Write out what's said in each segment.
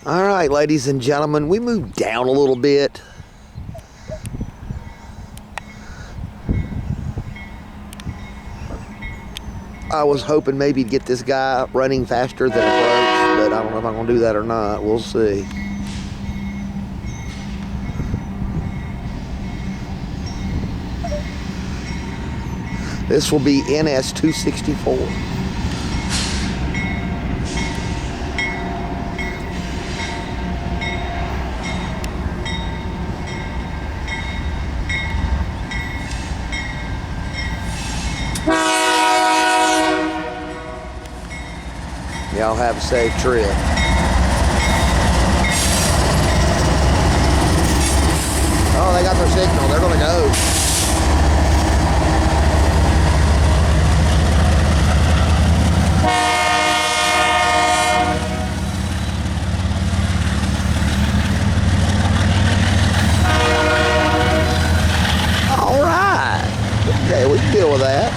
All right, ladies and gentlemen, we moved down a little bit. I was hoping maybe to get this guy running faster than approach, but I don't know if I'm going to do that or not. We'll see. This will be NS 264. Y'all have a safe trip. Oh, they got their signal. They're gonna go. All right. Okay, we can deal with that.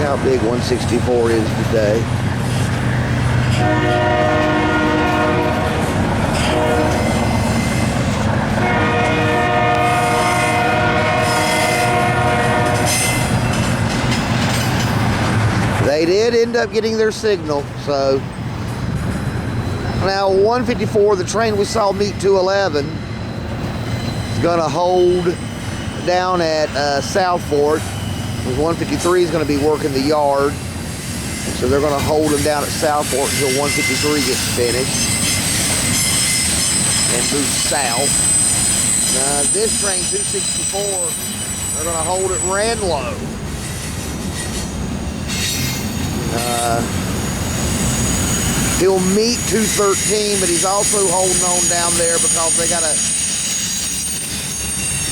How big 164 is today. They did end up getting their signal, so now 154, the train we saw meet 211, is gonna hold down at South Fork. 153 is going to be working the yard, so they're going to hold him down at South Fork until 153 gets finished and move south. This train 264, they're going to hold at Ranlow. He'll meet 213, but he's also holding on down there because they got to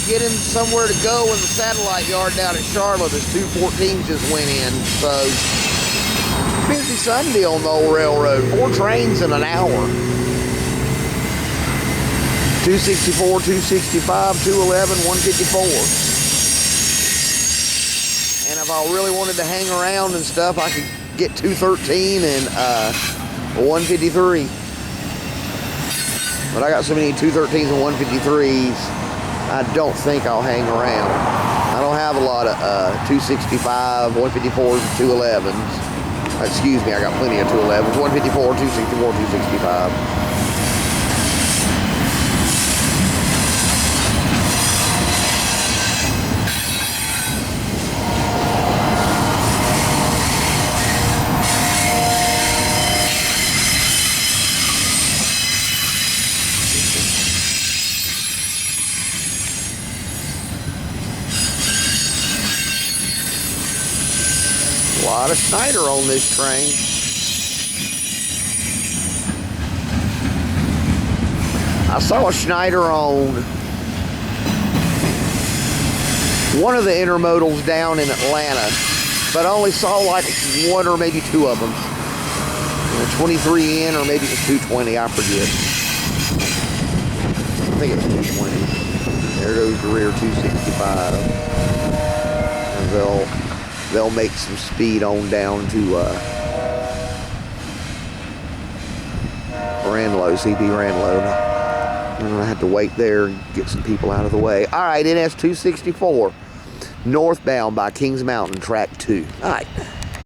get him somewhere to go in the satellite yard down at Charlotte as 214 just went in. So, busy Sunday on the old railroad. 4 trains in an hour. 264, 265, 211, 154. And if I really wanted to hang around and stuff, I could get 213 and 153. But I got so many 213s and 153s, I don't think I'll hang around. I don't have a lot of 265, 154s, 211s. Excuse me, I got plenty of 211s. 154, 264, 265. A lot of Schneider on this train. I saw a Schneider on one of the intermodals down in Atlanta, but I only saw like 1 or maybe 2 of them. 23 in, or maybe it was 220, I forget. I think it's 220. There goes the rear 265. And they'll make some speed on down to Ranlow, CP Ranlow. I'm gonna have to wait there and get some people out of the way. All right, NS 264, northbound by Kings Mountain, track 2. All right.